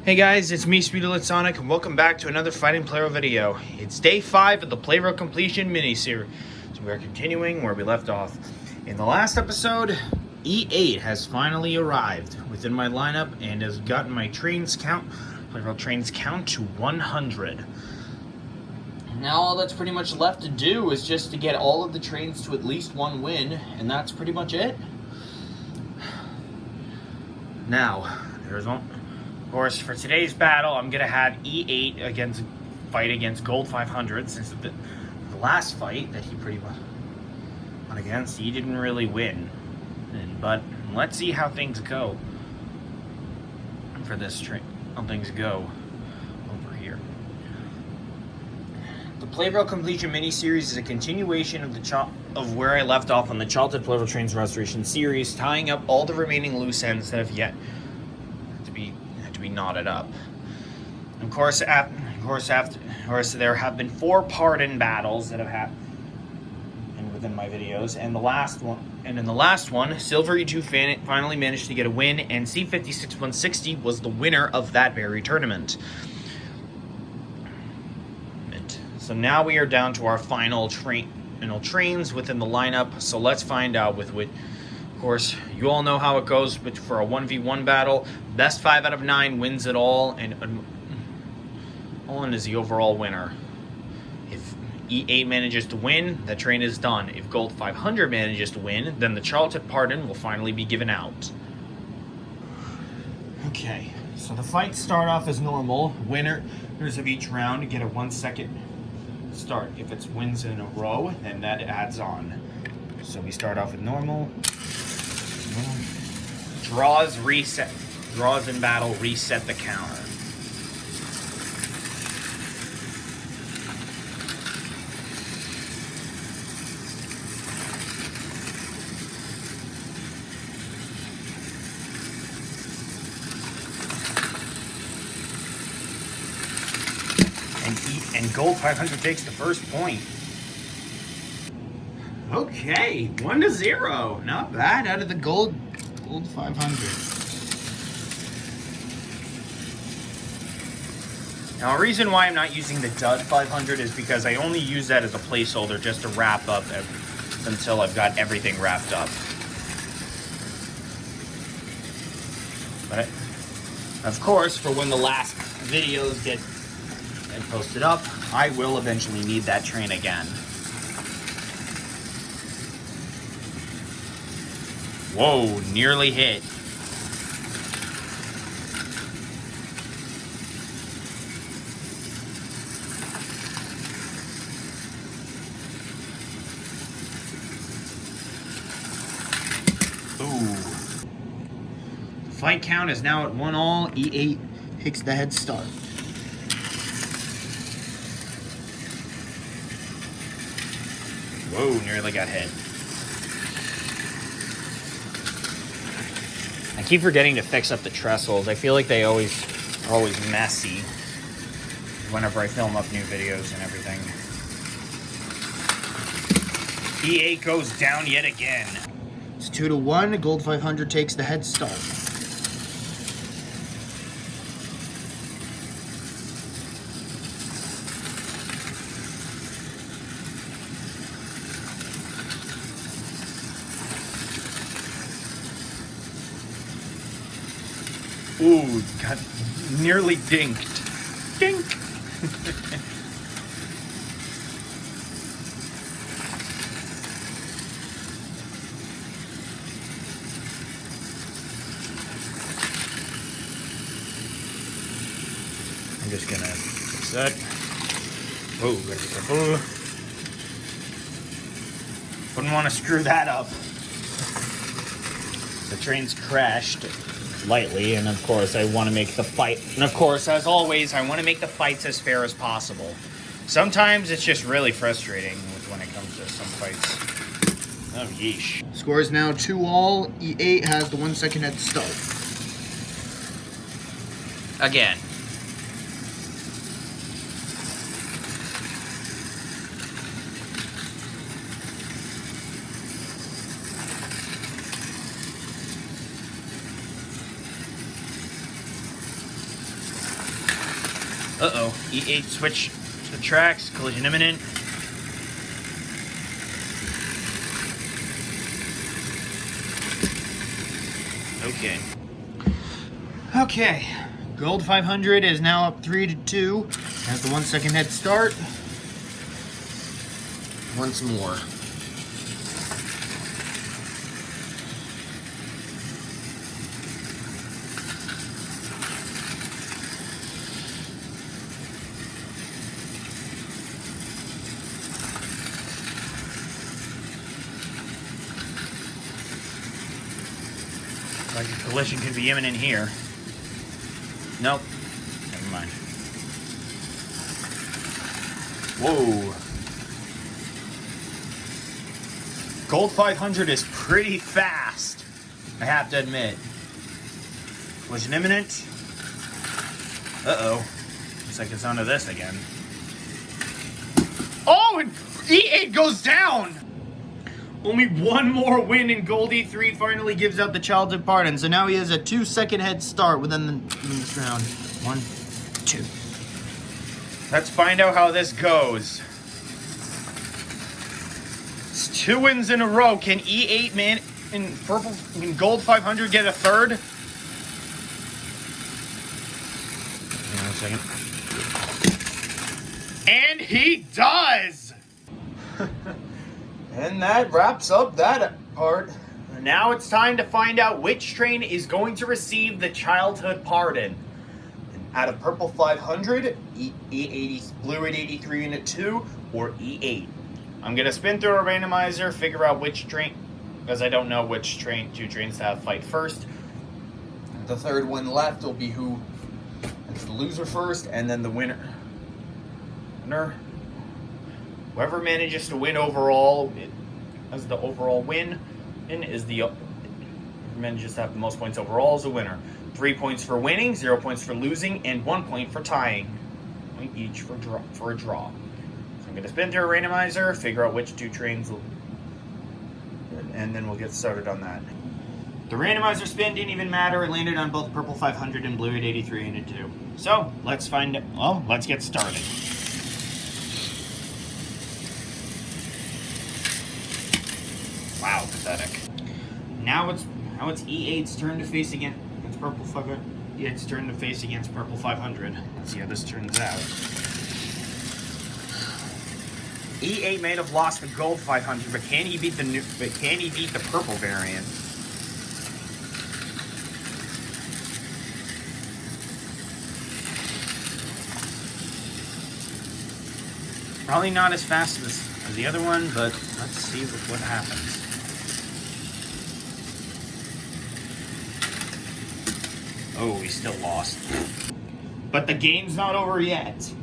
Hey guys, it's me, Speedlet Sonic, and welcome back to another Fighting Plarail video. It's day 5 of the Plarail Completion mini-series. So we are continuing where we left off. In the last episode, E8 has finally arrived within my lineup and has gotten my Plarail trains count to 100. Now all that's pretty much left to do is just to get all of the trains to at least one win, and that's pretty much it. Now, there's one. Of course, for today's battle, I'm going to have E8 fight against Gold 500, since the last fight that he pretty much went against, he didn't really win. But let's see how things go for this train. How things go over here. The Plarail Completion mini-series is a continuation of where I left off on the Childhood Plarail Trains Restoration series, tying up all the remaining loose ends that have yet to be knotted up. Of course, there have been 4 pardon battles that have happened within my videos, and in the last one, Silver E2 finally managed to get a win, and C56-160 was the winner of that very tournament. So now we are down to our final trains within the lineup. So let's find out with which. Of course, you all know how it goes, but for a 1v1 battle, best 5 out of 9 wins it all, and Olin is the overall winner. If E8 manages to win, the train is done. If Gold 500 manages to win, then the childhood pardon will finally be given out. Okay, so the fights start off as normal. Winners of each round get a 1-second start. If it's wins in a row, then that adds on. So we start off with normal. Draws in battle reset the counter. And Gold 500 takes the first point. Okay, 1-0. Not bad out of the Gold 500. Now, a reason why I'm not using the Dud 500 is because I only use that as a placeholder just to wrap up until I've got everything wrapped up. But of course, for when the last videos get posted up, I will eventually need that train again. Whoa, nearly hit. Ooh. The fight count is now at 1-all. E8 takes the head start. Whoa, nearly got hit. I keep forgetting to fix up the trestles. I feel like they are always messy whenever I film up new videos and everything. E8 goes down yet again. It's 2-1. Gold 500 takes the head start. Ooh, got nearly dinked. Dink! I'm just gonna fix that. Oh, gotta be careful. Wouldn't want to screw that up. The train's crashed lightly, and of course I want to make the fight, and of course, as always, I want to make the fights as fair as possible. Sometimes it's just really frustrating when it comes to some fights. Oh, yeesh. Score is now 2-all. E8 has the 1-second head start. Again. Uh-oh. E8 switch to the tracks. Collision imminent. Okay. Okay. Gold 500 is now up 3-2. Has the 1 second head start. Once more. Like a collision could be imminent here. Nope. Never mind. Whoa. Gold 500 is pretty fast, I have to admit. Collision imminent. Uh-oh. Looks like it's onto this again. Oh, and E8 goes down! Only one more win and Gold E3 finally gives out the childhood pardon. So now he has a 2 second head start within this round. 1, 2. Let's find out how this goes. It's 2 wins in a row. Can E8 man in Gold 500 get a third? Hang on a second. And he does! And that wraps up that part. Now it's time to find out which train is going to receive the childhood pardon. Out of Purple 500, E80, Blue 883 Unit 2, or E8. I'm going to spin through a randomizer, figure out which train, because I don't know which train, 2 trains to have fight first. The third one left will be who is the loser first, and then the winner. Whoever manages to win overall, as the overall win, and is the manages to have the most points overall as a winner. 3 points for winning, 0 points for losing, and 1 point for tying. Point each for a draw. So I'm going to spin through a randomizer, figure out which 2 trains will, and then we'll get started on that. The randomizer spin didn't even matter. It landed on both Purple 500 and Blue 883 Unit 2. So let's get started. Wow, pathetic. Now it's E8's turn to face against Purple 500. It's turn to face against Purple 500. Let's see how this turns out. E8 may have lost the Gold 500, but can he beat the Purple variant? Probably not as fast as the other one, but let's see what happens. Oh, he still lost. But the game's not over yet.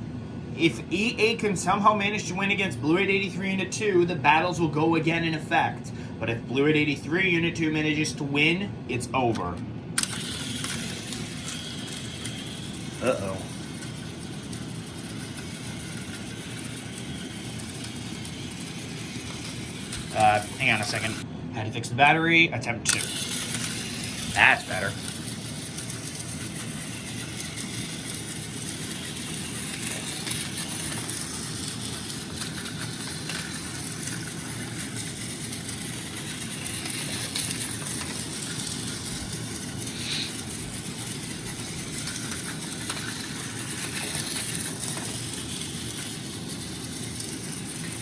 If E8 can somehow manage to win against Blue 883 Unit 2, the battles will go again in effect. But if Blue 883 Unit 2 manages to win, it's over. Uh-oh. Hang on a second. Had to fix the battery. Attempt 2. That's better.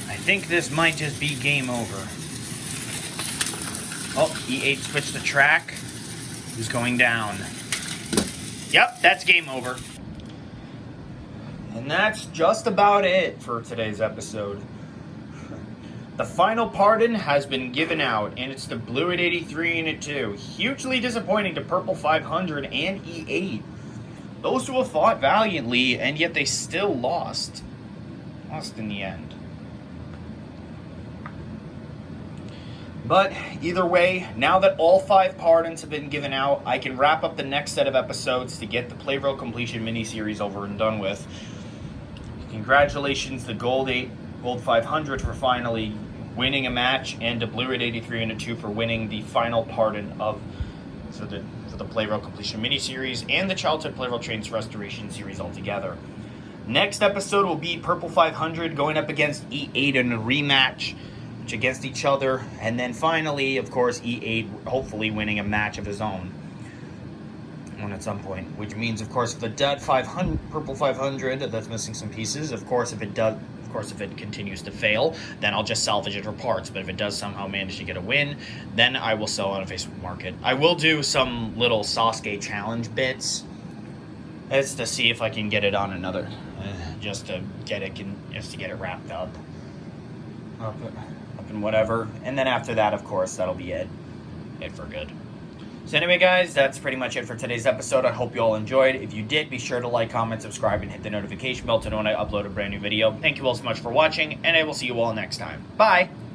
I think this might just be game over. Oh, E8 switched the track. Who's going down? Yep, that's game over. And that's just about it for today's episode. The final pardon has been given out, and it's the Blue 883 Unit 2. Hugely disappointing to Purple 500 and E8. Those two have fought valiantly, and yet they still lost. Lost in the end. But either way, now that all 5 pardons have been given out, I can wrap up the next set of episodes to get the Plarail Completion miniseries over and done with. Congratulations to Gold 500 for finally winning a match, and to Blue 883 Unit 2 for winning the final pardon for the Plarail Completion miniseries and the Childhood Plarail Trains Restoration series altogether. Next episode will be Purple 500 going up against E8 in a rematch against each other. And then finally, of course, E8 hopefully winning a match of his own at some point. Which means, of course, if the Dud 500, Purple 500, that's missing some pieces. Of course, if it continues to fail, then I'll just salvage it for parts. But if it does somehow manage to get a win, then I will sell on a Facebook Market. I will do some little Sasuke challenge bits. It's to see if I can get it on another, just to get it wrapped up and whatever. And then after that, of course, that'll be it for good. So anyway, guys, that's pretty much it for today's episode. I hope you all enjoyed. If you did, be sure to like, comment, subscribe, and hit the notification bell to know when I upload a brand new video. Thank you all so much for watching, and I will see you all next time. Bye!